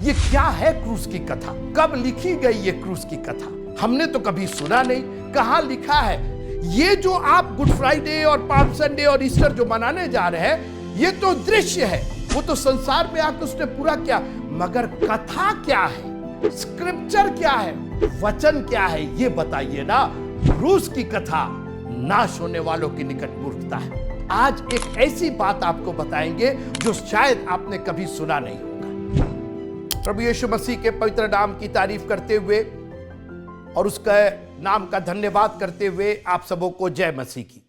ये क्या है क्रूस की कथा? कब लिखी गई ये क्रूस की कथा? हमने तो कभी सुना नहीं। कहां लिखा है? ये जो आप गुड फ्राइडे और पाम संडे और ईस्टर जो मनाने जा रहे हैं, ये तो दृश्य है, वो तो संसार में आकर उसने पूरा किया। मगर कथा क्या है? स्क्रिप्चर क्या है? वचन क्या है? ये बताइए ना। क्रूस की कथा नाश होने वालों के निकट मूर्खता है। आज एक ऐसी बात आपको बताएंगे जो शायद आपने कभी सुना नहीं होगा। प्रभु यीशु मसीह के पवित्र नाम की तारीफ करते हुए और उसका नाम का धन्यवाद करते हुए आप सबों को जय मसीह की।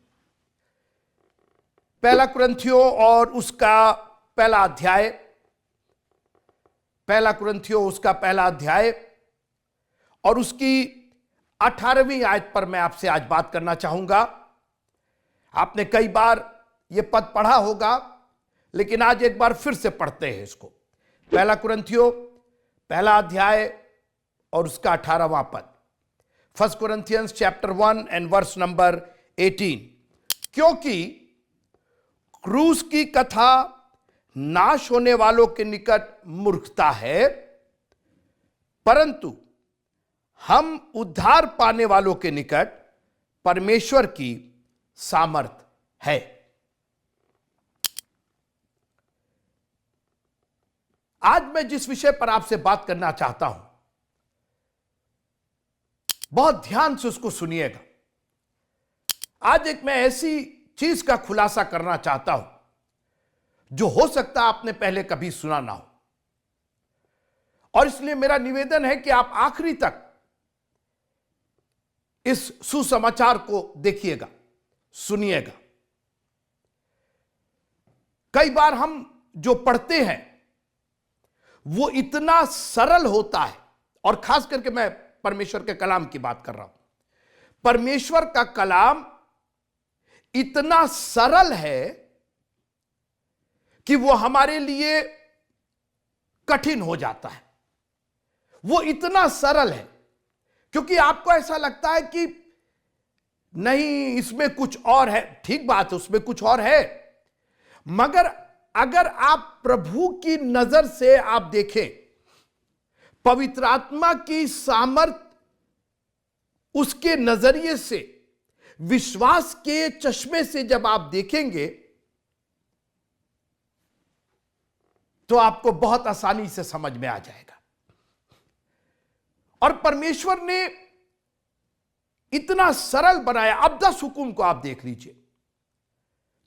पहला कुरिन्थियों और उसका पहला अध्याय, पहला कुरिन्थियों उसका पहला अध्याय और उसकी 18वीं आयत पर मैं आपसे आज बात करना चाहूंगा। आपने कई बार यह पद पढ़ा होगा, लेकिन आज एक बार फिर से पढ़ते हैं इसको। पहला कुरिन्थियों पहला अध्याय और उसका 18वां पद। First Corinthians chapter 1 and verse number 18। क्योंकि क्रूस की कथा नाश होने वालों के निकट मूर्खता है, परंतु हम उद्धार पाने वालों के निकट परमेश्वर की सामर्थ है। आज मैं जिस विषय पर आपसे बात करना चाहता हूं, बहुत ध्यान से उसको सुनिएगा। आज एक मैं ऐसी चीज का खुलासा करना चाहता हूं जो हो सकता है आपने पहले कभी सुना ना हो, और इसलिए मेरा निवेदन है कि आप आखिरी तक इस सुसमाचार को देखिएगा, सुनिएगा। कई बार हम जो पढ़ते हैं वो इतना सरल होता है, और खास करके मैं परमेश्वर के कलाम की बात कर रहा हूं। परमेश्वर का कलाम इतना सरल है कि वो हमारे लिए कठिन हो जाता है। वो इतना सरल है क्योंकि आपको ऐसा लगता है कि नहीं, इसमें कुछ और है। ठीक बात है, उसमें कुछ और है, मगर अगर आप प्रभु की नजर से आप देखें, पवित्र आत्मा की सामर्थ उसके नजरिए से, विश्वास के चश्मे से जब आप देखेंगे तो आपको बहुत आसानी से समझ में आ जाएगा। और परमेश्वर ने इतना सरल बनाया। अब 10 हुकुम को आप देख लीजिए।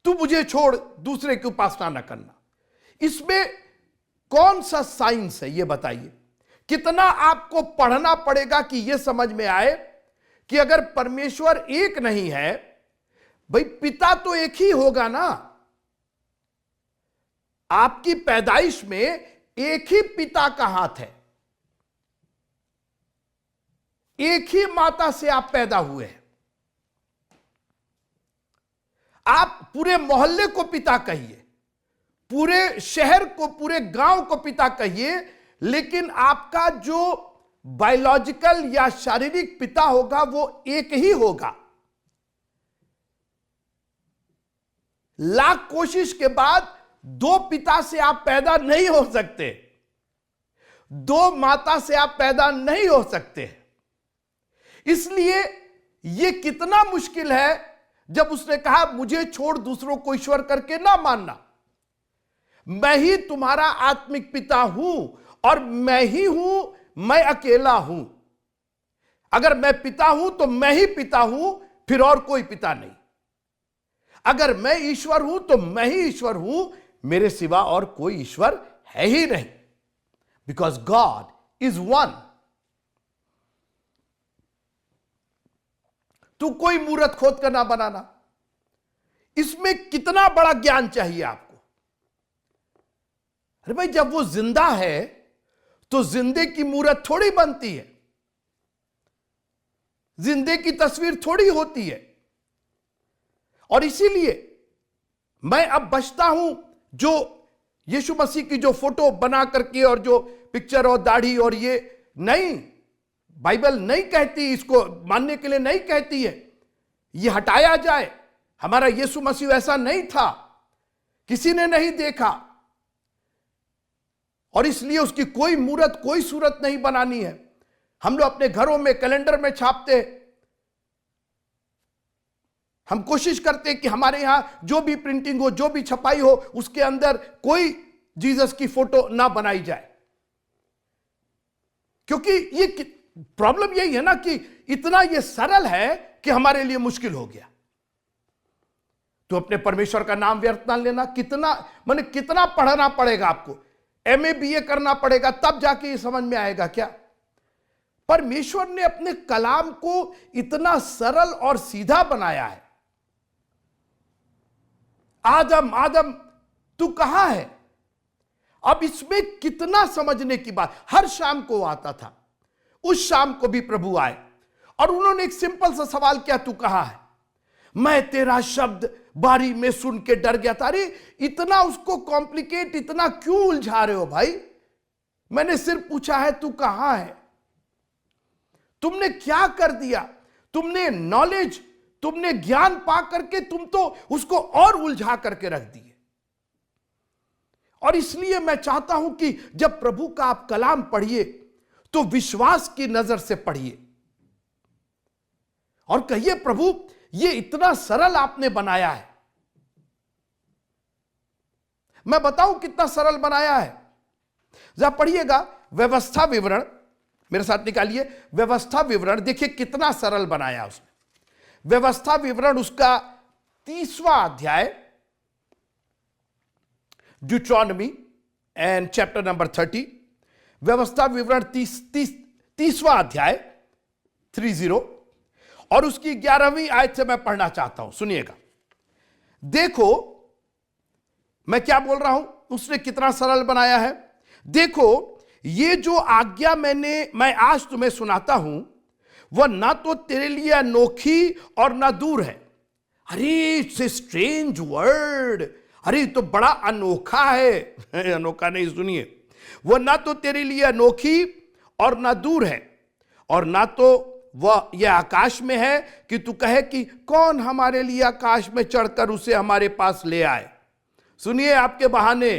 तू मुझे छोड़ दूसरे की उपासना न करना। इसमें कौन सा साइंस है, यह बताइए। कितना आपको पढ़ना पड़ेगा कि यह समझ में आए कि अगर परमेश्वर एक नहीं है, भाई पिता तो एक ही होगा ना। आपकी पैदाइश में एक ही पिता का हाथ है, एक ही माता से आप पैदा हुए हैं। आप पूरे मोहल्ले को पिता कहिए, पूरे शहर को, पूरे गांव को पिता कहिए, लेकिन आपका जो बायोलॉजिकल या शारीरिक पिता होगा वो एक ही होगा। लाख कोशिश के बाद 2 पिता से आप पैदा नहीं हो सकते, 2 माता से आप पैदा नहीं हो सकते। इसलिए यह कितना मुश्किल है जब उसने कहा मुझे छोड़ दूसरों को ईश्वर करके ना मानना। मैं ही तुम्हारा आत्मिक पिता हूं और मैं ही हूं, मैं अकेला हूं। अगर मैं पिता हूं तो मैं ही पिता हूं, फिर और कोई पिता नहीं। अगर मैं ईश्वर हूं तो मैं ही ईश्वर हूं, मेरे सिवा और कोई ईश्वर है ही नहीं। Because God is one. तू कोई मूर्त खोद कर ना बनाना। इसमें कितना बड़ा ज्ञान चाहिए आपको। अरे भाई, जब वो जिंदा है तो जिंदे की मूर्त थोड़ी बनती है, जिंदे की तस्वीर थोड़ी होती है। और इसीलिए मैं अब बचता हूं जो यीशु मसीह की जो फोटो बना करके और जो पिक्चर और दाढ़ी और ये नहीं, बाइबल नहीं कहती, इसको मानने के लिए नहीं कहती है। ये हटाया जाए। हमारा यीशु मसीह ऐसा नहीं था, किसी ने नहीं देखा। और इसलिए उसकी कोई मूर्त, कोई सूरत नहीं बनानी है। हम लोग अपने घरों में कैलेंडर में छापते हैं। हम कोशिश करते हैं कि हमारे यहां जो भी प्रिंटिंग हो, जो भी छपाई हो, उसके अंदर कोई जीसस की फोटो ना बनाई जाए, क्योंकि ये प्रॉब्लम यही है ना कि इतना ये सरल है कि हमारे लिए मुश्किल हो गया। तो अपने परमेश्वर का नाम व्यर्थ ना लेना। कितना पढ़ना पड़ेगा आपको, एमए बीए करना पड़ेगा, तब जाके ये समझ में आएगा क्या? परमेश्वर ने अपने कलाम को इतना सरल और सीधा बनाया है। आदम आदम तू कहां है? अब इसमें कितना समझने की बात। हर शाम को आता था, उस शाम को भी प्रभु आए और उन्होंने एक सिंपल सा सवाल किया, तू कहां है? मैं तेरा शब्द बारी में सुन के डर गया था। अरे इतना उसको कॉम्प्लिकेट, इतना क्यों उलझा रहे हो भाई? मैंने सिर्फ पूछा है तू कहां है। तुमने क्या कर दिया? तुमने नॉलेज, तुमने ज्ञान पा करके तुम तो उसको और उलझा करके रख दिए। और इसलिए मैं चाहता हूं कि जब प्रभु का आप कलाम पढ़िए तो विश्वास की नजर से पढ़िए और कहिए, प्रभु ये इतना सरल आपने बनाया है। मैं बताऊं कितना सरल बनाया है। जरा पढ़िएगा व्यवस्था विवरण, मेरे साथ निकालिए व्यवस्था विवरण। देखिए कितना सरल बनाया उसने। व्यवस्था विवरण उसका 30वां अध्याय, ड्यूट्रॉनमी एंड चैप्टर नंबर 30। व्यवस्था विवरण 30वां अध्याय 30 और उसकी 11वीं आयत से मैं पढ़ना चाहता हूं। सुनिएगा। देखो मैं क्या बोल रहा हूं, उसने कितना सरल बनाया है। देखो ये जो आज्ञा मैं आज तुम्हें सुनाता हूं, वह ना तो तेरे लिए अनोखी और ना दूर है। अरे इट्स ए स्ट्रेंज वर्ड। अरे तो बड़ा अनोखा है। अनोखा नहीं, सुनिए, वह ना तो तेरे लिए अनोखी और ना दूर है, और ना तो वह यह आकाश में है कि तू कहे कि कौन हमारे लिए आकाश में चढ़कर उसे हमारे पास ले आए। सुनिए आपके बहाने।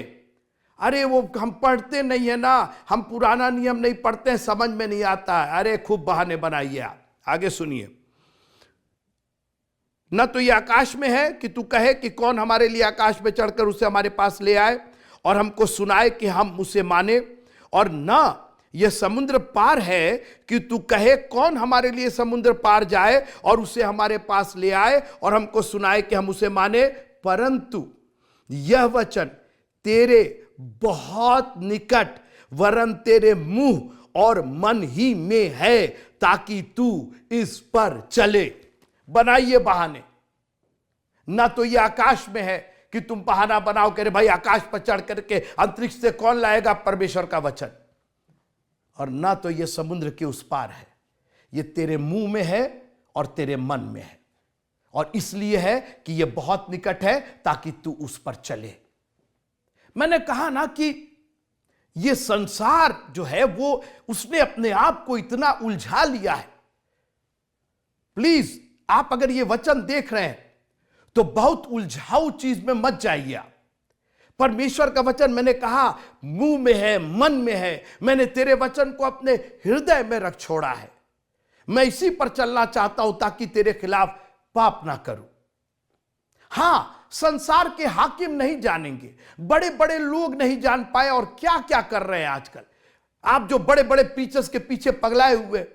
अरे वो हम पढ़ते नहीं है ना, हम पुराना नियम नहीं पढ़ते हैं, समझ में नहीं आता है। अरे खूब बहाने बनाइए आप। आगे सुनिए। न तो ये आकाश में है कि तू कहे कि कौन हमारे लिए आकाश में चढ़कर उसे हमारे पास ले आए और हमको सुनाए कि हम उसे माने, और न यह समुद्र पार है कि तू कहे कौन हमारे लिए समुद्र पार जाए और उसे हमारे पास ले आए और हमको सुनाए कि हम उसे माने, परंतु यह वचन तेरे बहुत निकट वरन तेरे मुंह और मन ही में है, ताकि तू इस पर चले। बनाइए बहाने। ना तो ये आकाश में है कि तुम बहाना बनाओ कि भाई आकाश पर चढ़ करके अंतरिक्ष से कौन लाएगा परमेश्वर का वचन, और ना तो ये समुद्र के उस पार है। ये तेरे मुंह में है और तेरे मन में है, और इसलिए है कि ये बहुत निकट है ताकि तू उस पर चले। मैंने कहा ना कि ये संसार जो है वो उसने अपने आप को इतना उलझा लिया है। प्लीज आप अगर ये वचन देख रहे हैं तो बहुत उलझाऊ चीज में मत जाइए आप। परमेश्वर का वचन, मैंने कहा, मुंह में है, मन में है। मैंने तेरे वचन को अपने हृदय में रख छोड़ा है। मैं इसी पर चलना चाहता हूं ताकि तेरे खिलाफ पाप ना करूं। हां, संसार के हाकिम नहीं जानेंगे, बड़े बड़े लोग नहीं जान पाए और क्या क्या कर रहे हैं आजकल। आप जो बड़े बड़े प्रीचर्स के पीछे पगलाए हुए,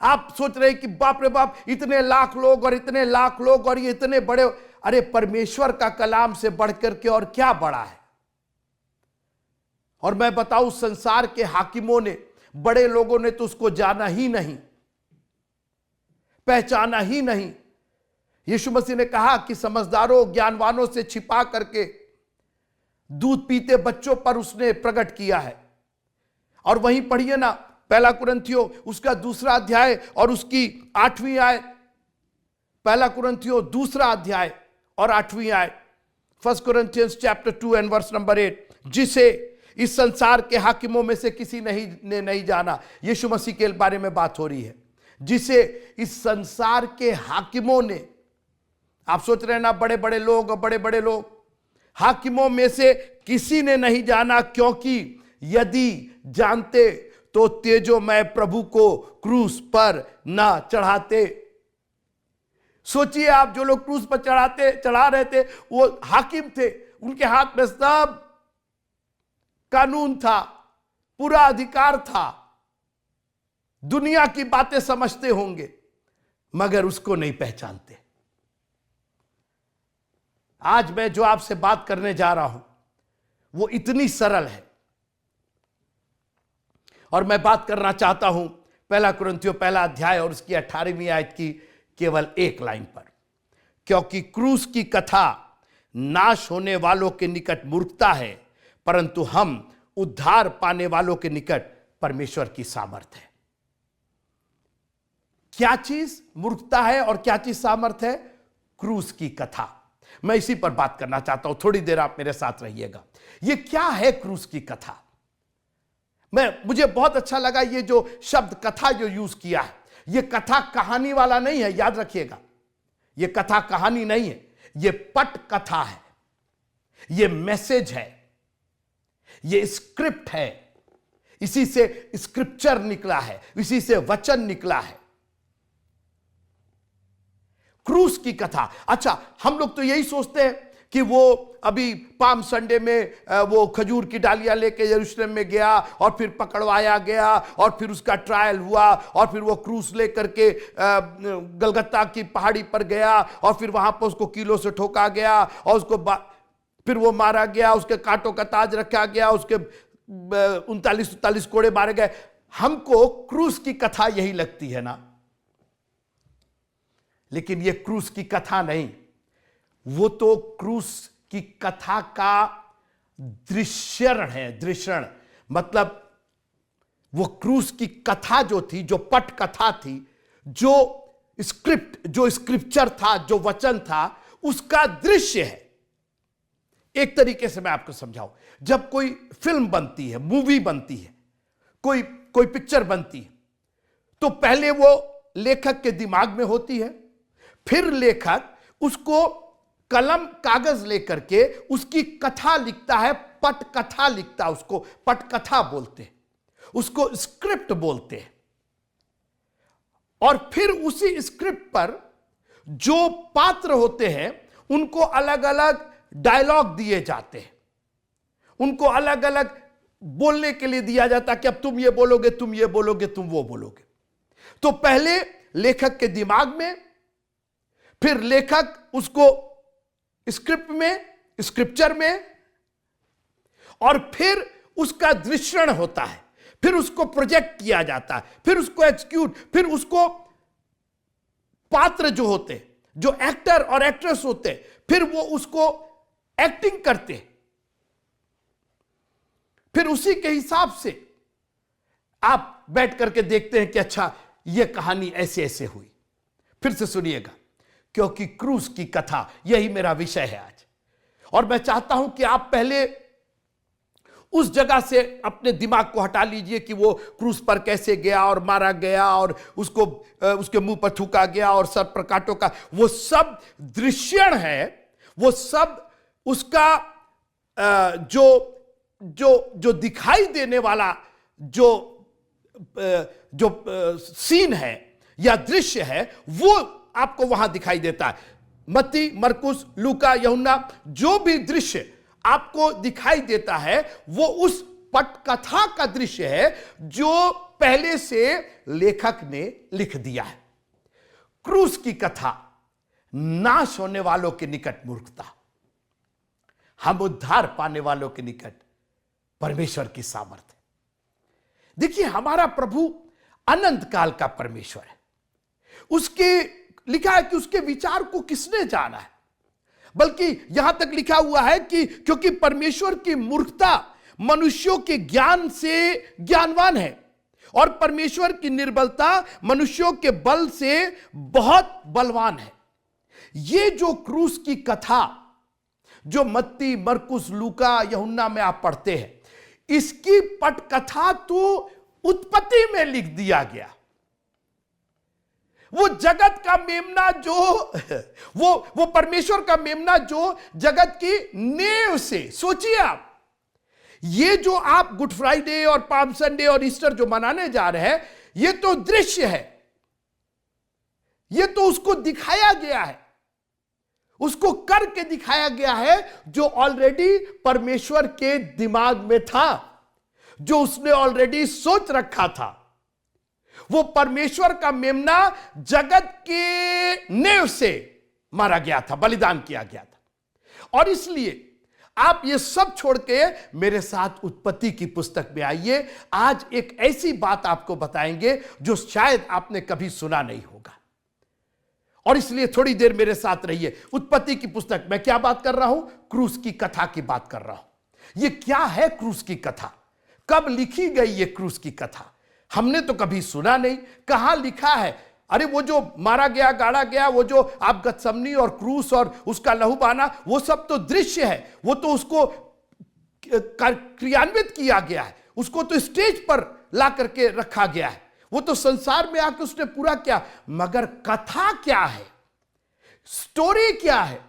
आप सोच रहे हैं कि बाप रे बाप इतने लाख लोग और इतने लाख लोग और ये इतने बड़े। अरे परमेश्वर का कलाम से बढ़कर के और क्या बड़ा है। और मैं बताऊं, संसार के हाकिमों ने, बड़े लोगों ने तो उसको जाना ही नहीं, पहचाना ही नहीं। यीशु मसीह ने कहा कि समझदारों, ज्ञानवानों से छिपा करके दूध पीते बच्चों पर उसने प्रकट किया है। और वहीं पढ़िए ना, पहला कुरिन्थियों उसका 2 अध्याय और उसकी 8वीं आयत। पहला कुरिन्थियों 2 अध्याय और 8वीं आयत। 1 Corinthians chapter 2 and verse number 8। जिसे इस संसार के हाकिमों में से किसी ने नहीं जाना। यीशु मसीह के बारे में बात हो रही है। जिसे इस संसार के हाकिमों ने, आप सोच रहे हैं ना, बड़े बड़े लोग और बड़े बड़े लोग, हाकिमों में से किसी ने नहीं जाना, क्योंकि यदि जानते तो तेजोमय प्रभु को क्रूस पर ना चढ़ाते। सोचिए आप, जो लोग क्रूस पर चढ़ा रहे थे वो हाकिम थे, उनके हाथ में सब कानून था, पूरा अधिकार था, दुनिया की बातें समझते होंगे, मगर उसको नहीं पहचानते। आज मैं जो आपसे बात करने जा रहा हूं वो इतनी सरल है, और मैं बात करना चाहता हूं पहला कुरिन्थियों पहला अध्याय और उसकी 18वीं आयत की केवल एक लाइन पर। क्योंकि क्रूस की कथा नाश होने वालों के निकट मूर्खता है, परंतु हम उद्धार पाने वालों के निकट परमेश्वर की सामर्थ है। क्या चीज मूर्खता है और क्या चीज सामर्थ है? क्रूस की कथा। मैं इसी पर बात करना चाहता हूं, थोड़ी देर आप मेरे साथ रहिएगा। यह क्या है क्रूस की कथा? मुझे बहुत अच्छा लगा ये जो शब्द कथा जो यूज किया है। यह कथा कहानी वाला नहीं है, याद रखिएगा। यह कथा कहानी नहीं है, यह पट कथा है, यह मैसेज है, यह स्क्रिप्ट है। इसी से स्क्रिप्चर निकला है, इसी से वचन निकला है। क्रूस की कथा। अच्छा, हम लोग तो यही सोचते हैं कि वो अभी पाम संडे में वो खजूर की डालियां लेके यरूशलेम में गया और फिर पकड़वाया गया और फिर उसका ट्रायल हुआ और फिर वो क्रूस लेकर के गलगत्ता की पहाड़ी पर गया और फिर वहां पर उसको कीलों से ठोका गया और उसको फिर वो मारा गया, उसके कांटों का ताज रखा गया, उसके 39 कोड़े मारे गए। हमको क्रूस की कथा यही लगती है ना, लेकिन ये क्रूस की कथा नहीं, वो तो क्रूस की कथा का दृश्यण है। दृश्यण मतलब वो क्रूस की कथा जो थी, जो पट कथा थी, जो स्क्रिप्ट, जो स्क्रिप्चर था, जो वचन था, उसका दृश्य है। एक तरीके से मैं आपको समझाऊं, जब कोई फिल्म बनती है, मूवी बनती है, कोई पिक्चर बनती है, तो पहले वो लेखक के दिमाग में होती है, फिर लेखक उसको कलम कागज लेकर के उसकी कथा लिखता है, पट कथा लिखता है। उसको पट कथा बोलते हैं, उसको स्क्रिप्ट बोलते हैं। और फिर उसी स्क्रिप्ट पर जो पात्र होते हैं उनको अलग अलग डायलॉग दिए जाते हैं, उनको अलग अलग बोलने के लिए दिया जाता है कि अब तुम ये बोलोगे, तुम ये बोलोगे, तुम वो बोलोगे। तो पहले लेखक के दिमाग में, फिर लेखक उसको स्क्रिप्ट में, स्क्रिप्चर में, और फिर उसका दृश्यण होता है, फिर उसको प्रोजेक्ट किया जाता है, फिर उसको एक्सक्यूट, फिर उसको पात्र जो होते, जो एक्टर और एक्ट्रेस होते, फिर वो उसको एक्टिंग करते, फिर उसी के हिसाब से आप बैठ करके देखते हैं कि अच्छा ये कहानी ऐसे ऐसे हुई। फिर से सुनिएगा, क्योंकि क्रूस की कथा, यही मेरा विषय है आज। और मैं चाहता हूं कि आप पहले उस जगह से अपने दिमाग को हटा लीजिए कि वो क्रूस पर कैसे गया और मारा गया और उसको उसके मुंह पर थूका गया और सर पर कांटों का, वो सब दृश्यण है। वो सब उसका जो जो जो दिखाई देने वाला जो सीन है या दृश्य है, वो आपको वहां दिखाई देता है। मत्ती, मरकुस, लूका, यूहन्ना, जो भी दृश्य आपको दिखाई देता है वो उस पटकथा का दृश्य है जो पहले से लेखक ने लिख दिया है। क्रूस की कथा, नाश होने वालों के निकट मूर्खता, हम उद्धार पाने वालों के निकट परमेश्वर की सामर्थ्य। देखिए, हमारा प्रभु अनंत काल का परमेश्वर है। उसके लिखा है कि उसके विचार को किसने जाना है, बल्कि यहां तक लिखा हुआ है कि क्योंकि परमेश्वर की मूर्खता मनुष्यों के ज्ञान से ज्ञानवान है और परमेश्वर की निर्बलता मनुष्यों के बल से बहुत बलवान है। ये जो क्रूस की कथा जो मत्ती, मरकुस, लूका, यूहन्ना में आप पढ़ते हैं, इसकी पटकथा तो उत्पत्ति में लिख दिया गया। वो जगत का मेमना जो वो परमेश्वर का मेमना जो जगत की नींव से, सोचिए आप, ये जो आप गुड फ्राइडे और पाम संडे और ईस्टर जो मनाने जा रहे हैं, ये तो दृश्य है, ये तो उसको दिखाया गया है, उसको करके दिखाया गया है जो ऑलरेडी परमेश्वर के दिमाग में था, जो उसने ऑलरेडी सोच रखा था। वो परमेश्वर का मेमना जगत के नींव से मारा गया था, बलिदान किया गया था। और इसलिए आप ये सब छोड़ के मेरे साथ उत्पत्ति की पुस्तक में आइए। आज एक ऐसी बात आपको बताएंगे जो शायद आपने कभी सुना नहीं होगा, और इसलिए थोड़ी देर मेरे साथ रहिए। उत्पत्ति की पुस्तक में क्या बात कर रहा हूं? क्रूस की कथा की बात कर रहा हूं। यह क्या है क्रूस की कथा? कब लिखी गई ये क्रूस की कथा? हमने तो कभी सुना नहीं। कहां लिखा है? अरे वो जो मारा गया, गाड़ा गया, वो जो आप गतसमनी और क्रूस और उसका लहू बहाना, वो सब तो दृश्य है, वो तो उसको क्रियान्वित किया गया है, उसको तो स्टेज पर ला करके रखा गया है, वो तो संसार में आके उसने पूरा किया। मगर कथा क्या है? स्टोरी क्या है?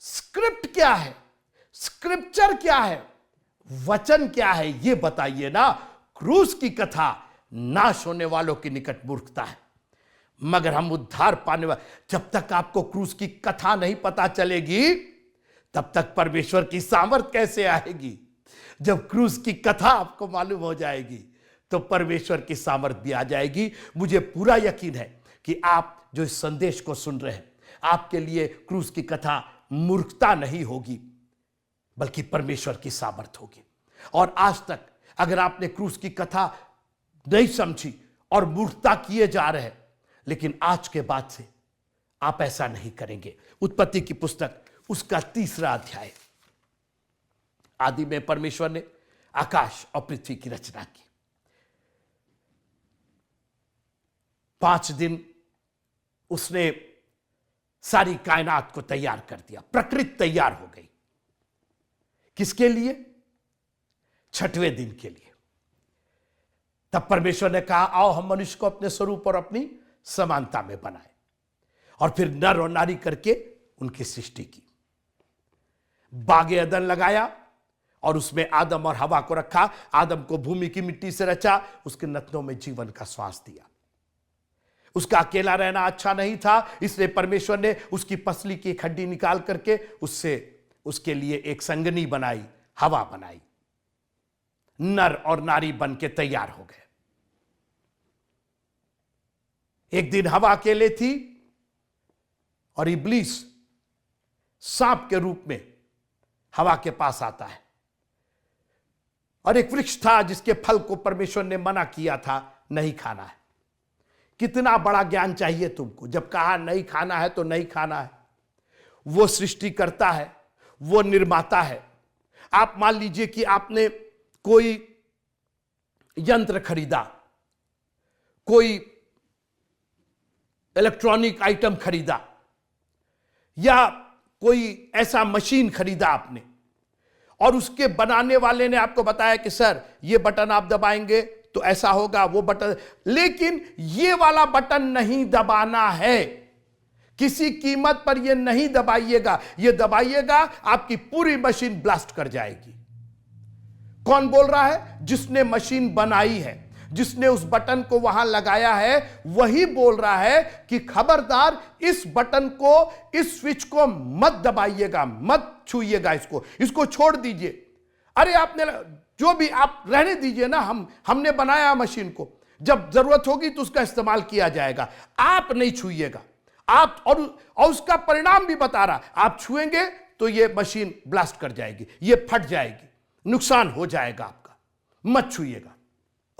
स्क्रिप्ट क्या है? स्क्रिप्चर क्या है? वचन क्या है? ये बताइए ना। क्रूस की कथा नाश होने वालों के निकट मूर्खता है, मगर हम उद्धार पाने वाले। जब तक आपको क्रूस की कथा नहीं पता चलेगी, तब तक परमेश्वर की सामर्थ कैसे आएगी? जब क्रूस की कथा आपको मालूम हो जाएगी, तो परमेश्वर की सामर्थ भी आ जाएगी। मुझे पूरा यकीन है कि आप जो इस संदेश को सुन रहे हैं, आपके लिए क्रूस की कथा मूर्खता नहीं होगी, बल्कि परमेश्वर की सामर्थ होगी। और आज तक अगर आपने क्रूस की कथा नहीं समझी और मूर्खता किए जा रहे हैं, लेकिन आज के बाद से आप ऐसा नहीं करेंगे। उत्पत्ति की पुस्तक उसका 3रा अध्याय। आदि में परमेश्वर ने आकाश और पृथ्वी की रचना की। 5 दिन उसने सारी कायनात को तैयार कर दिया, प्रकृति तैयार हो गई। किसके लिए? 6वें दिन के लिए। तब परमेश्वर ने कहा, आओ हम मनुष्य को अपने स्वरूप और अपनी समानता में बनाए, और फिर नर और नारी करके उनकी सृष्टि की। बागे अदन लगाया और उसमें आदम और हवा को रखा। आदम को भूमि की मिट्टी से रचा, उसके नथनों में जीवन का श्वास दिया। उसका अकेला रहना अच्छा नहीं था, इसलिए परमेश्वर ने उसकी पसली की एक हड्डी निकाल करके उससे उसके लिए एक संगनी बनाई, हवा बनाई। नर और नारी बन के तैयार हो गए। एक दिन हवा अकेले थी और इब्लीस सांप के रूप में हवा के पास आता है, और एक वृक्ष था जिसके फल को परमेश्वर ने मना किया था, नहीं खाना है। कितना बड़ा ज्ञान चाहिए तुमको, जब कहा नहीं खाना है तो नहीं खाना है। वो सृष्टि करता है, वो निर्माता है। आप मान लीजिए कि आपने कोई यंत्र खरीदा, कोई इलेक्ट्रॉनिक आइटम खरीदा, या कोई ऐसा मशीन खरीदा आपने, और उसके बनाने वाले ने आपको बताया कि सर ये बटन आप दबाएंगे तो ऐसा होगा, वो बटन, लेकिन ये वाला बटन नहीं दबाना है, किसी कीमत पर ये नहीं दबाइएगा। ये दबाइएगा आपकी पूरी मशीन ब्लास्ट कर जाएगी। कौन बोल रहा है? जिसने मशीन बनाई है, जिसने उस बटन को वहां लगाया है, वही बोल रहा है कि खबरदार इस बटन को, इस स्विच को मत दबाइएगा, मत छूइएगा, इसको छोड़ दीजिए। अरे आपने जो भी, आप रहने दीजिए ना, हमने बनाया मशीन को, जब जरूरत होगी तो उसका इस्तेमाल किया जाएगा, आप नहीं छूइएगा। आप और उसका परिणाम भी बता रहा, आप छुएंगे तो ये मशीन ब्लास्ट कर जाएगी, ये फट जाएगी, नुकसान हो जाएगा आपका, मत छुइएगा।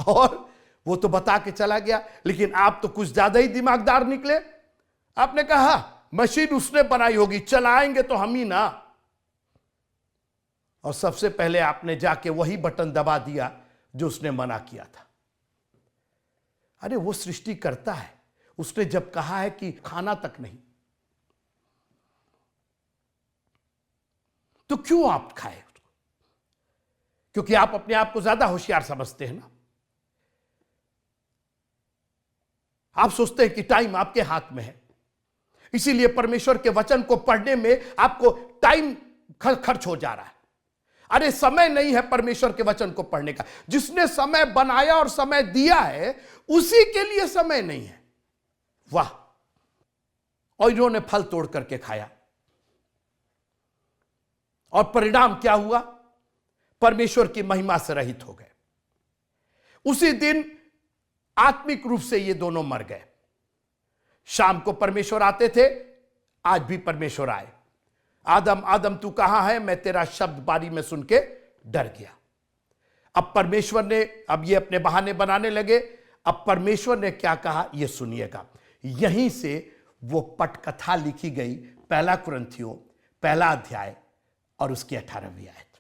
और वो तो बता के चला गया, लेकिन आप तो कुछ ज्यादा ही दिमागदार निकले। आपने कहा मशीन उसने बनाई होगी, चलाएंगे तो हम ही ना। और सबसे पहले आपने जाके वही बटन दबा दिया जो उसने मना किया था। अरे वो सृष्टि करता है, उसने जब कहा है कि खाना तक नहीं, तो क्यों आप खाए? क्योंकि आप अपने आप को ज्यादा होशियार समझते हैं ना। आप सोचते हैं कि टाइम आपके हाथ में है, इसीलिए परमेश्वर के वचन को पढ़ने में आपको टाइम खर्च हो जा रहा है। अरे समय नहीं है परमेश्वर के वचन को पढ़ने का। जिसने समय बनाया और समय दिया है उसी के लिए समय नहीं है। वाह! और इन्होंने फल तोड़ करके खाया और परिणाम क्या हुआ? परमेश्वर की महिमा से रहित हो गए। उसी दिन आत्मिक रूप से ये दोनों मर गए। शाम को परमेश्वर आते थे, आज भी परमेश्वर आए। आदम आदम तू कहां है? मैं तेरा शब्द बारी में सुन के डर गया। अब परमेश्वर ने, अब ये अपने बहाने बनाने लगे। अब परमेश्वर ने क्या कहा ये सुनिएगा। यहीं से वो पटकथा लिखी गई, पहला कुरिन्थियों पहला अध्याय और उसकी 18वीं आयत।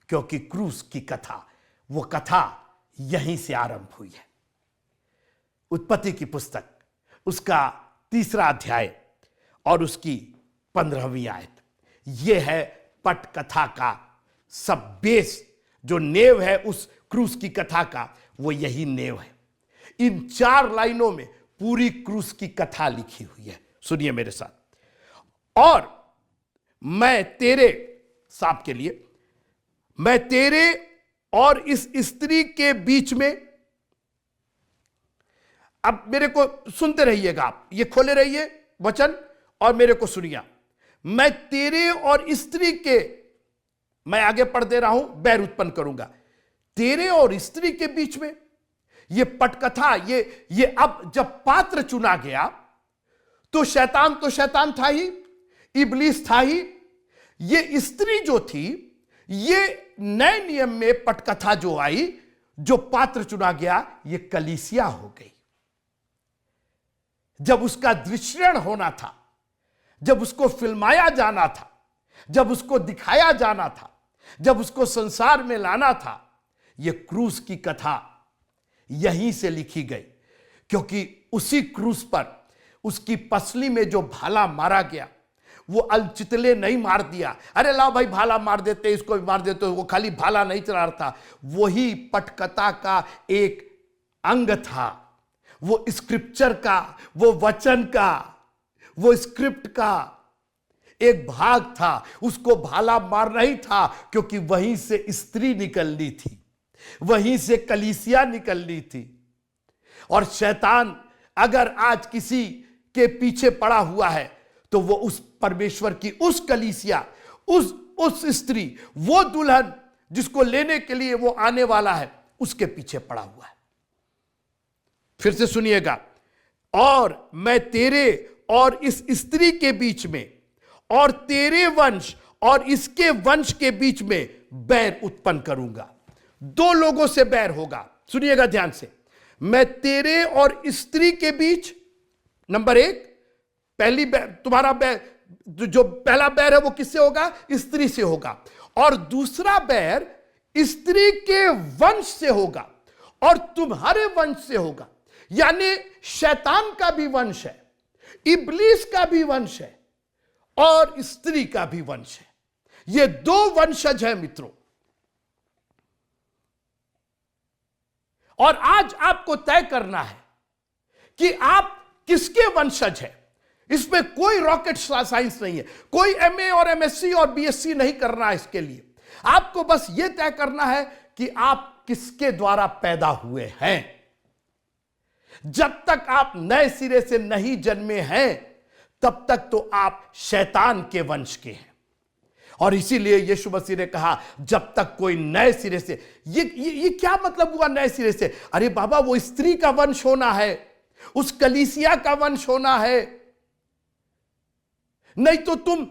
क्योंकि क्रूस की कथा, वो कथा यहीं से आरंभ हुई है। उत्पत्ति की पुस्तक उसका 3रा अध्याय और उसकी 15वीं आयत, यह है पटकथा का सब बेस। जो नेव है उस क्रूस की कथा का, वो यही नेव है। इन 4 लाइनों में पूरी क्रूस की कथा लिखी हुई है। सुनिए मेरे साथ। और मैं तेरे, सांप के लिए, मैं तेरे और इस स्त्री के बीच में, अब मेरे को सुनते रहिएगा, आप ये खोले रहिए वचन और मेरे को सुनिए। मैं तेरे और स्त्री के, मैं आगे पढ़ दे रहा हूं, बैर उत्पन्न करूंगा। तेरे और स्त्री के बीच में ये पटकथा, ये अब जब पात्र चुना गया तो शैतान था ही, इब्लीस था ही। ये स्त्री जो थी, ये नए नियम में पटकथा जो आई, जो पात्र चुना गया, ये कलीसिया हो गई। जब उसका दृश्यण होना था, जब उसको फिल्माया जाना था, जब उसको दिखाया जाना था, जब उसको संसार में लाना था, यह क्रूस की कथा यहीं से लिखी गई। क्योंकि उसी क्रूस पर उसकी पसली में जो भाला मारा गया, वो अलचितले नहीं मार दिया, अरे लाओ भाई भाला मार देते, इसको भी मार देते, वो खाली भाला नहीं चला रहा था। वही पटकथा का एक अंग था, वो स्क्रिप्चर का, वो वचन का, वो स्क्रिप्ट का एक भाग था। उसको भाला मारना ही था, क्योंकि वहीं से स्त्री निकलनी थी, वहीं से कलीसिया निकलनी थी। और शैतान अगर आज किसी के पीछे पड़ा हुआ है, तो वो उस परमेश्वर की उस कलीसिया, उस स्त्री, वो दुल्हन जिसको लेने के लिए वो आने वाला है, उसके पीछे पड़ा हुआ है। फिर से सुनिएगा। और मैं तेरे और इस स्त्री के बीच में और तेरे वंश और इसके वंश के बीच में बैर उत्पन्न करूंगा। 2 लोगों से बैर होगा। सुनिएगा ध्यान से। मैं तेरे और स्त्री के बीच, नंबर 1, पहली बैर, तुम्हारा बैर, जो पहला बैर है वो किससे होगा? स्त्री से होगा। और दूसरा बैर स्त्री के वंश से होगा और तुम्हारे वंश से होगा। यानी शैतान का भी वंश है, इब्लीस का भी वंश है और स्त्री का भी वंश है। ये 2 वंशज है मित्रों। और आज आपको तय करना है कि आप किसके वंशज हैं। इसमें कोई रॉकेट साइंस नहीं है, कोई एमए और एमएससी और बीएससी नहीं करना है। इसके लिए आपको बस यह तय करना है कि आप किसके द्वारा पैदा हुए हैं। जब तक आप नए सिरे से नहीं जन्मे हैं, तब तक तो आप शैतान के वंश के हैं। और इसीलिए यीशु मसीह ने कहा, जब तक कोई नए सिरे से, ये क्या मतलब हुआ नए सिरे से? अरे बाबा, वो स्त्री का वंश होना है, उस कलीसिया का वंश होना है। नहीं तो तुम,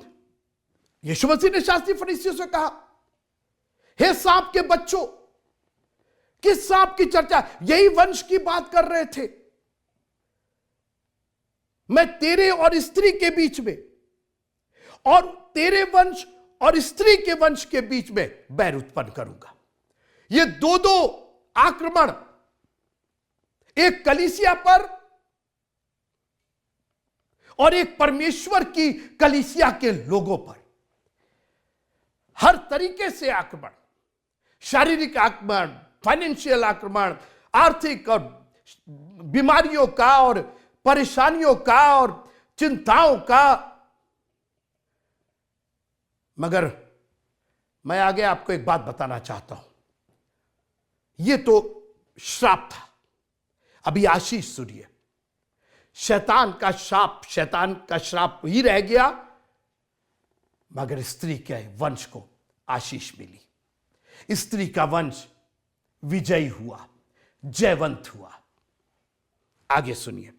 यीशु मसीह ने शास्त्री फरीसियों से कहा, हे सांप के बच्चों, किस सांप की चर्चा? यही वंश की बात कर रहे थे। मैं तेरे और स्त्री के बीच में और तेरे वंश और स्त्री के वंश के बीच में बैर उत्पन्न करूंगा। ये 2 आक्रमण, एक कलीसिया पर और एक परमेश्वर की कलीसिया के लोगों पर। हर तरीके से आक्रमण, शारीरिक आक्रमण, फाइनेंशियल आक्रमण, आर्थिक और बीमारियों का और परेशानियों का और चिंताओं का। मगर मैं आगे आपको एक बात बताना चाहता हूं, यह तो श्राप था। अभी आशीष सुनिए। शैतान का श्राप ही रह गया, मगर स्त्री के वंश को आशीष मिली। स्त्री का वंश विजयी हुआ, जयवंत हुआ। आगे सुनिए,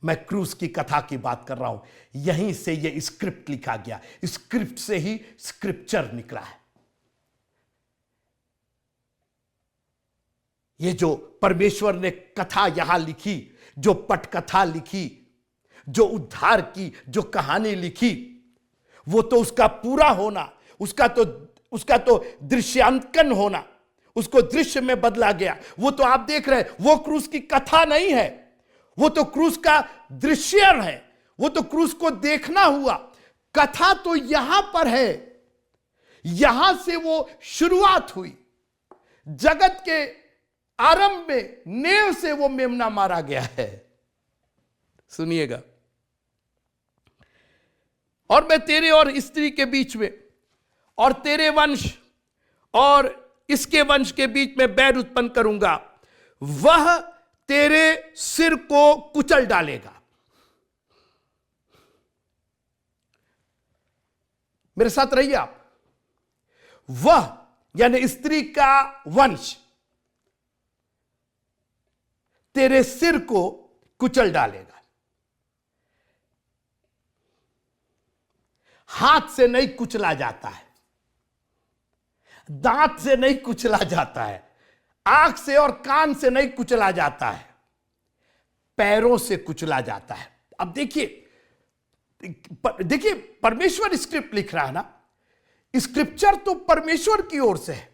मैं क्रूस की कथा की बात कर रहा हूं। यहीं से यह स्क्रिप्ट लिखा गया, स्क्रिप्ट से ही स्क्रिप्चर निकला है। ये जो परमेश्वर ने कथा यहां लिखी, जो पटकथा लिखी, जो उद्धार की जो कहानी लिखी, वो तो उसका पूरा होना, उसका तो दृश्यांकन होना, उसको दृश्य में बदला गया। वो तो आप देख रहे हैं, वो क्रूस की कथा नहीं है, वो तो क्रूस का दृश्य है, वो तो क्रूस को देखना हुआ। कथा तो यहां पर है, यहां से वो शुरुआत हुई। जगत के आरंभ में नेव से वो मेमना मारा गया है। सुनिएगा, और मैं तेरे और स्त्री के बीच में और तेरे वंश और इसके वंश के बीच में बैर उत्पन्न करूंगा, वह तेरे सिर को कुचल डालेगा। मेरे साथ रहिए आप। वह यानी स्त्री का वंश तेरे सिर को कुचल डालेगा। हाथ से नहीं कुचला जाता है, दांत से नहीं कुचला जाता है, आंख से और कान से नहीं कुचला जाता है, पैरों से कुचला जाता है। अब देखिए परमेश्वर स्क्रिप्ट लिख रहा है ना, स्क्रिप्चर तो परमेश्वर की ओर से है।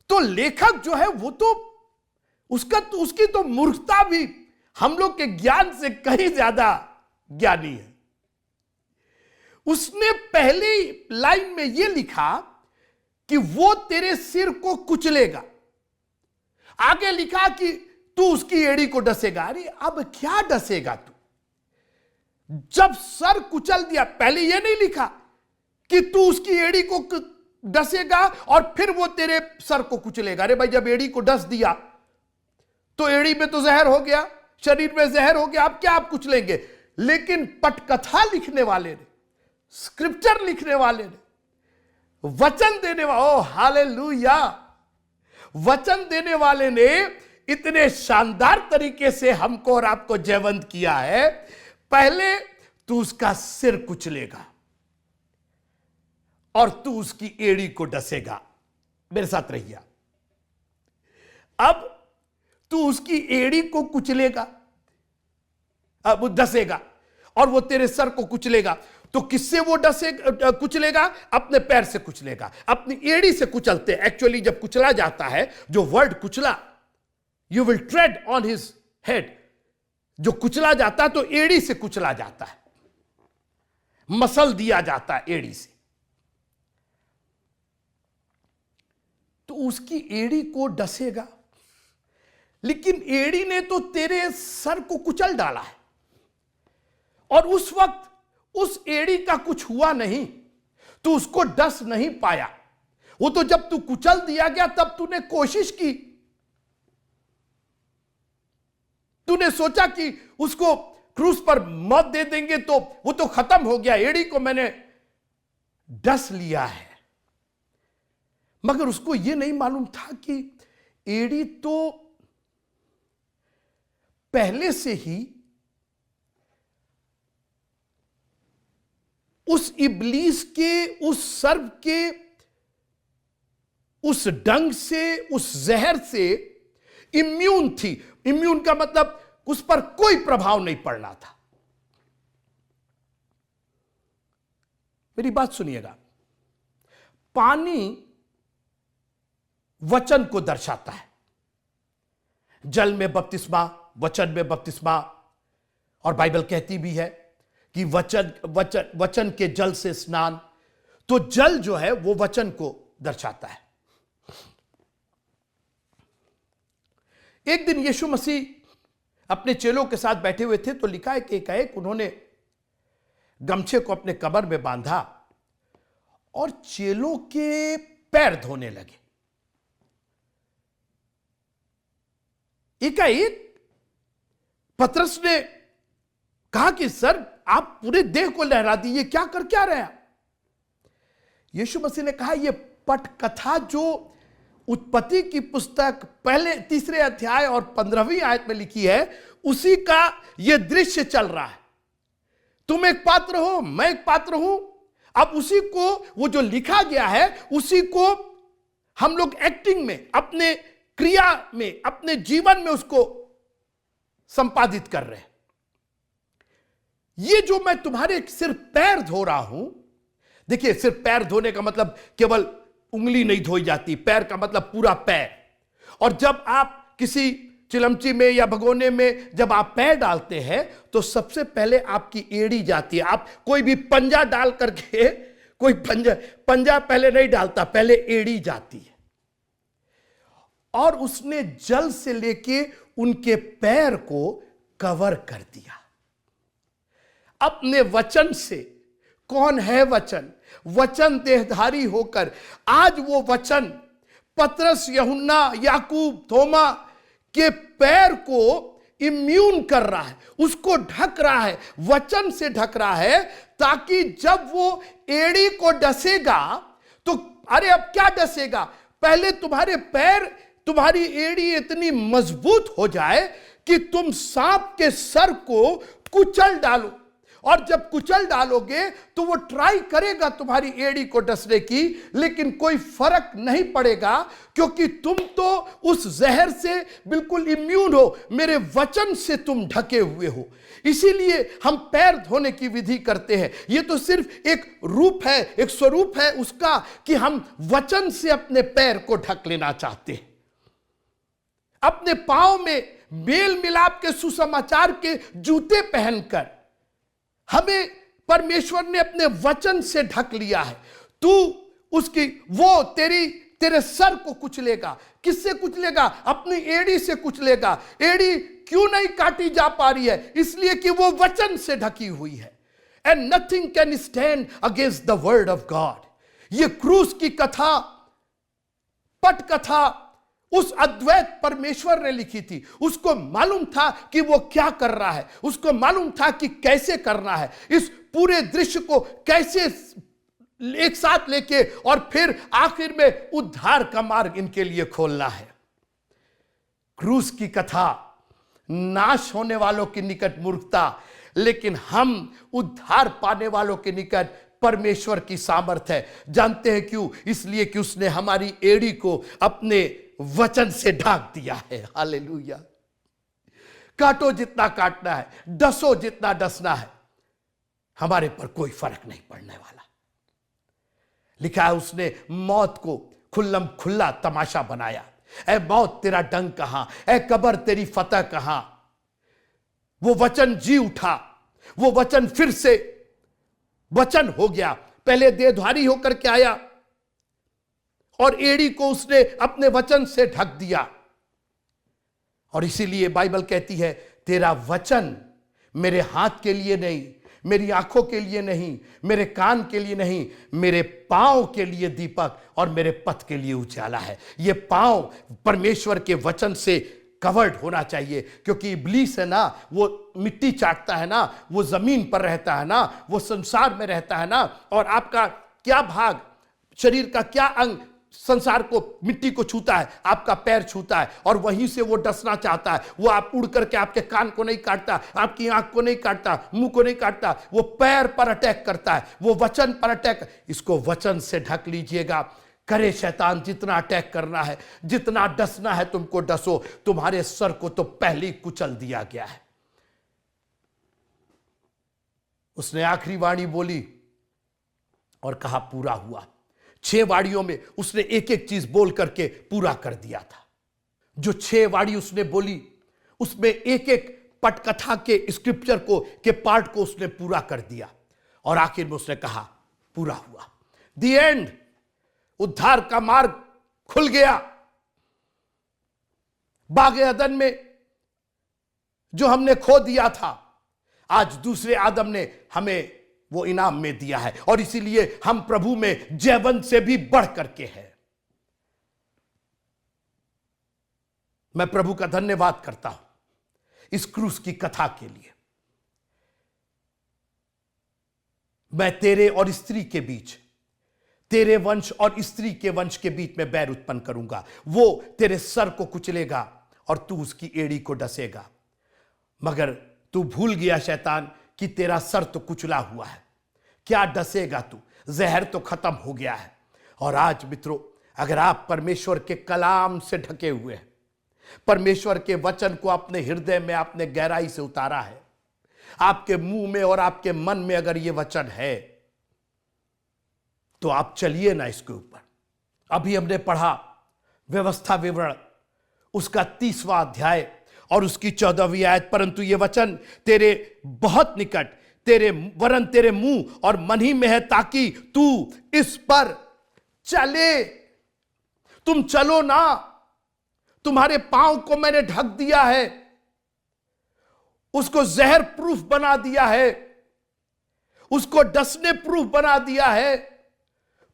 तो लेखक जो है वो तो उसकी तो मूर्खता भी हम लोग के ज्ञान से कहीं ज्यादा ज्ञानी है। उसने पहली लाइन में यह लिखा कि वो तेरे सिर को कुचलेगा। आगे लिखा कि तू उसकी एड़ी को डसेगा। अरे अब क्या डसेगा तू? जब सर कुचल दिया, पहले यह नहीं लिखा कि तू उसकी एड़ी को डसेगा और फिर वो तेरे सर को कुचलेगा। अरे भाई, जब एड़ी को डस दिया तो एड़ी में तो जहर हो गया, शरीर में जहर हो गया, अब क्या आप कुचलेंगे? लेकिन पटकथा लिखने वाले ने, स्क्रिप्चर लिखने वाले ने, वचन देने वाले, ओ हालेलुया, वचन देने वाले ने इतने शानदार तरीके से हमको और आपको जयवंत किया है। पहले तू उसका सिर कुचलेगा और तू उसकी एड़ी को डसेगा। मेरे साथ रहिए। अब तू उसकी एड़ी को कुचलेगा, अब डसेगा, और वो तेरे सर को कुचलेगा। तो किससे वो कुचलेगा? अपने पैर से कुचलेगा, अपनी एड़ी से कुचलते। एक्चुअली जब कुचला जाता है, जो वर्ड कुचला, you will trade on his head, जो कुचला जाता है तो एड़ी से कुचला जाता है, मसल दिया जाता है एड़ी से। तो उसकी एड़ी को डसेगा, लेकिन एड़ी ने तो तेरे सर को कुचल डाला है, और उस वक्त उस एड़ी का कुछ हुआ नहीं, तू उसको डस नहीं पाया। वो तो जब तू कुचल दिया गया तब तूने कोशिश की, तूने सोचा कि उसको क्रूस पर मौत दे देंगे तो वो तो खत्म हो गया, एड़ी को मैंने डस लिया है। मगर उसको यह नहीं मालूम था कि एड़ी तो पहले से ही उस इब्लीस के, उस सर्प के, उस डंग से, उस जहर से इम्यून थी। इम्यून का मतलब उस पर कोई प्रभाव नहीं पड़ना था। मेरी बात सुनिएगा, पानी वचन को दर्शाता है। जल में बपतिस्मा, वचन में बपतिस्मा, और बाइबल कहती भी है कि वचन के जल से स्नान। तो जल जो है वो वचन को दर्शाता है। एक दिन यीशु मसीह अपने चेलों के साथ बैठे हुए थे, तो लिखा है कि एकाएक उन्होंने गमछे को अपने कमर में बांधा और चेलों के पैर धोने लगे। एकाएक पतरस ने कहा कि सर, आप पूरे देह को लहरा दिए, क्या कर क्या रहे हैं? यीशु मसीह ने कहा, यह पटकथा जो उत्पत्ति की पुस्तक पहले 3 अध्याय और 15वीं आयत में लिखी है, उसी का यह दृश्य चल रहा है। तुम एक पात्र हो, मैं एक पात्र हूं। अब उसी को, वो जो लिखा गया है, उसी को हम लोग एक्टिंग में, अपने क्रिया में, अपने जीवन में उसको संपादित कर रहे हैं। ये जो मैं तुम्हारे सिर्फ पैर धो रहा हूं, देखिए, सिर्फ पैर धोने का मतलब केवल उंगली नहीं धोई जाती, पैर का मतलब पूरा पैर। और जब आप किसी चिलमची में या भगोने में जब आप पैर डालते हैं, तो सबसे पहले आपकी एड़ी जाती है। आप कोई भी पंजा डाल करके, कोई पंजा पहले नहीं डालता, पहले एड़ी जाती है। और उसने जल से लेके उनके पैर को कवर कर दिया अपने वचन से। कौन है वचन? वचन देहधारी होकर आज वो वचन पतरस, यूहन्ना, याकूब, थोमा के पैर को इम्यून कर रहा है, उसको ढक रहा है, वचन से ढक रहा है, ताकि जब वो एड़ी को डसेगा तो, अरे अब क्या डसेगा, पहले तुम्हारे पैर, तुम्हारी एड़ी इतनी मजबूत हो जाए कि तुम सांप के सर को कुचल डालो। और जब कुचल डालोगे तो वो ट्राई करेगा तुम्हारी एड़ी को डसने की, लेकिन कोई फर्क नहीं पड़ेगा, क्योंकि तुम तो उस जहर से बिल्कुल इम्यून हो, मेरे वचन से तुम ढके हुए हो। इसीलिए हम पैर धोने की विधि करते हैं। ये तो सिर्फ एक रूप है, एक स्वरूप है उसका, कि हम वचन से अपने पैर को ढक लेना चाहते हैं। अपने पांव में मेल मिलाप के सुसमाचार के जूते पहनकर हमें परमेश्वर ने अपने वचन से ढक लिया है। तू उसकी, वो तेरे सर को कुचलेगा। किससे कुचलेगा? अपनी एड़ी से कुचलेगा। एड़ी क्यों नहीं काटी जा पा रही है? इसलिए कि वो वचन से ढकी हुई है। And nothing can stand against the word of God. ये क्रूस की कथा, पट कथा उस अद्वैत परमेश्वर ने लिखी थी। उसको मालूम था कि वो क्या कर रहा है, उसको मालूम था कि कैसे करना है, इस पूरे दृश्य को कैसे एक साथ लेके और फिर आखिर में उद्धार का मार्ग इनके लिए खोलना है। क्रूस की कथा नाश होने वालों के निकट मूर्खता, लेकिन हम उद्धार पाने वालों के निकट परमेश्वर की सामर्थ है। जानते हैं क्यों? इसलिए कि उसने हमारी एड़ी को अपने वचन से ढाक दिया है। हालेलुया। काटो जितना काटना है, डसो जितना डसना है, हमारे पर कोई फर्क नहीं पड़ने वाला। लिखा है उसने मौत को खुल्लम खुल्ला तमाशा बनाया। ऐ मौत तेरा डंक कहां, ऐ कब्र तेरी फतह कहां। वो वचन जी उठा, वो वचन फिर से वचन हो गया। पहले देहधारी होकर के आया और एड़ी को उसने अपने वचन से ढक दिया। और इसीलिए बाइबल कहती है, तेरा वचन मेरे हाथ के लिए नहीं, मेरी आंखों के लिए नहीं, मेरे कान के लिए नहीं, मेरे पांव के लिए दीपक और मेरे पथ के लिए उजाला है। ये पांव परमेश्वर के वचन से कवर्ड होना चाहिए, क्योंकि इब्लीस है ना, वो मिट्टी चाटता है ना, वो जमीन पर रहता है ना, वो संसार में रहता है ना। और आपका क्या भाग, शरीर का क्या अंग संसार को, मिट्टी को छूता है? आपका पैर छूता है, और वहीं से वो डसना चाहता है। वो आप उड़ करके आपके कान को नहीं काटता, आपकी आंख को नहीं काटता, मुंह को नहीं काटता, वो पैर पर अटैक करता है, वो वचन पर अटैक। इसको वचन से ढक लीजिएगा। करे शैतान जितना अटैक करना है, जितना डसना है तुमको डसो। तुम्हारे सर को तो पहले ही कुचल दिया गया है। उसने आखिरी वाणी बोली और कहा पूरा हुआ। 6 वाणियों में उसने एक एक चीज बोल करके पूरा कर दिया था। जो 6 वाणी उसने बोली, उसमें एक एक पटकथा के स्क्रिप्चर को, के पार्ट को उसने पूरा कर दिया। और आखिर में उसने कहा पूरा हुआ। The end. उद्धार का मार्ग खुल गया। बागे अदन में जो हमने खो दिया था, आज दूसरे आदम ने हमें वो इनाम में दिया है, और इसीलिए हम प्रभु में जयवंत से भी बढ़ करके हैं। मैं प्रभु का धन्यवाद करता हूं इस क्रूस की कथा के लिए। मैं तेरे और स्त्री के बीच, तेरे वंश और स्त्री के वंश के बीच में बैर उत्पन्न करूंगा। वो तेरे सर को कुचलेगा और तू उसकी एड़ी को डसेगा। मगर तू भूल गया शैतान कि तेरा सर तो कुचला हुआ है, क्या डसेगा तू? जहर तो खत्म हो गया है। और आज मित्रों, अगर आप परमेश्वर के कलाम से ढके हुए हैं, परमेश्वर के वचन को अपने हृदय में आपने गहराई से उतारा है, आपके मुंह में और आपके मन में अगर ये वचन है, तो आप चलिए ना इसके ऊपर। अभी हमने पढ़ा व्यवस्था विवरण, उसका 30वां अध्याय और उसकी 14वीं आयत, परंतु ये वचन तेरे बहुत निकट, तेरे वरन तेरे मुंह और मन ही में है, ताकि तू इस पर चले। तुम चलो ना, तुम्हारे पांव को मैंने ढक दिया है, उसको जहर प्रूफ बना दिया है, उसको डसने प्रूफ बना दिया है।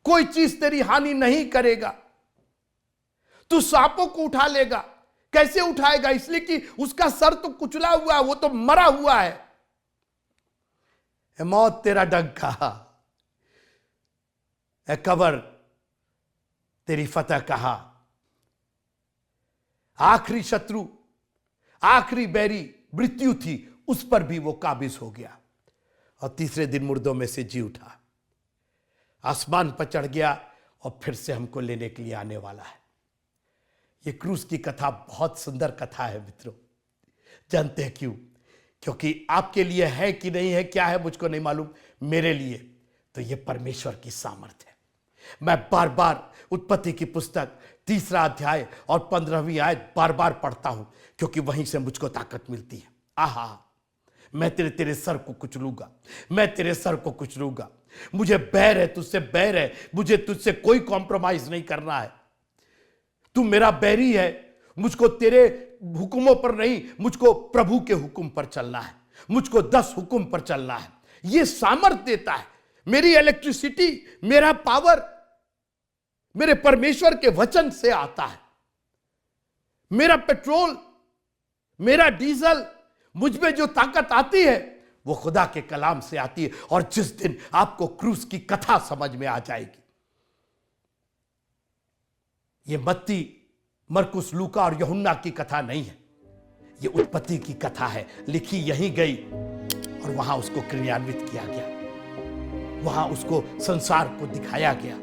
कोई चीज तेरी हानि नहीं करेगा। तू सांपों को उठा लेगा। कैसे उठाएगा? इसलिए कि उसका सर तो कुचला हुआ है, वो तो मरा हुआ है। ए मौत तेरा डंका, ए कब्र तेरी फतह कहा। आखिरी शत्रु, आखिरी बैरी मृत्यु थी, उस पर भी वो काबिज हो गया और तीसरे दिन मुर्दों में से जी उठा, आसमान पर चढ़ गया और फिर से हमको लेने के लिए आने वाला है। ये क्रूस की कथा बहुत सुंदर कथा है मित्रों। जानते हैं क्यों? क्योंकि आपके लिए है कि नहीं है, क्या है मुझको नहीं मालूम, मेरे लिए तो ये परमेश्वर की सामर्थ है। मैं बार बार उत्पत्ति की पुस्तक 3रा अध्याय और 15वीं आयत बार बार पढ़ता हूं, क्योंकि वहीं से मुझको ताकत मिलती है। आहा, मैं तेरे सर को कुचलूंगा, मैं तेरे सर को कुचलूंगा। मुझे बैर है, तुझसे बैर है, मुझे तुझसे कोई कॉम्प्रोमाइज नहीं करना है। तू मेरा बैरी है, मुझको तेरे हुक्मों पर नहीं, मुझको प्रभु के हुक्म पर चलना है, मुझको 10 हुक्म पर चलना है। ये सामर्थ देता है। मेरी इलेक्ट्रिसिटी, मेरा पावर मेरे परमेश्वर के वचन से आता है। मेरा पेट्रोल, मेरा डीजल, मुझ में जो ताकत आती है वो खुदा के कलाम से आती है। और जिस दिन आपको क्रूस की कथा समझ में आ जाएगी, ये मत्ती, मरकुस, लूका और यूहन्ना की कथा नहीं है, ये उत्पत्ति की कथा है। लिखी यहीं गई और वहां उसको क्रियान्वित किया गया, वहां उसको संसार को दिखाया गया,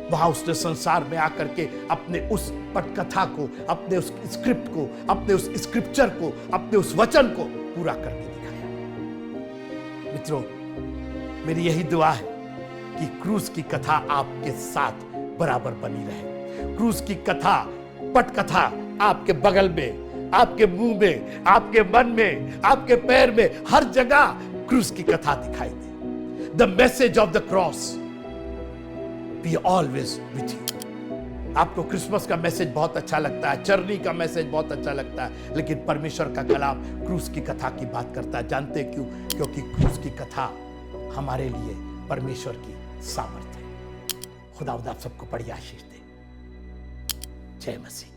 वहां उसने संसार में आकर के अपने उस पटकथा को, अपने उस स्क्रिप्ट को, अपने उस स्क्रिप्चर को, अपने उस वचन को पूरा करके दिखाया। मित्रों, मेरी यही दुआ है कि क्रूस की कथा आपके साथ बराबर बनी रहे। क्रूस की कथा, पटकथा आपके बगल में, आपके मुंह में, आपके मन में, आपके पैर में, हर जगह क्रूस की कथा दिखाई दे। The message of the cross be always with you. आपको क्रिसमस का मैसेज बहुत अच्छा लगता है, चरनी का मैसेज बहुत अच्छा लगता है, लेकिन परमेश्वर का कलाम क्रूस की कथा की बात करता है। जानते क्यों? क्योंकि क्रूस की कथा हमारे लिए परमेश्वर की सामर्थ है। खुदा आप सबको बड़ी आशीष दे। जय मसीह।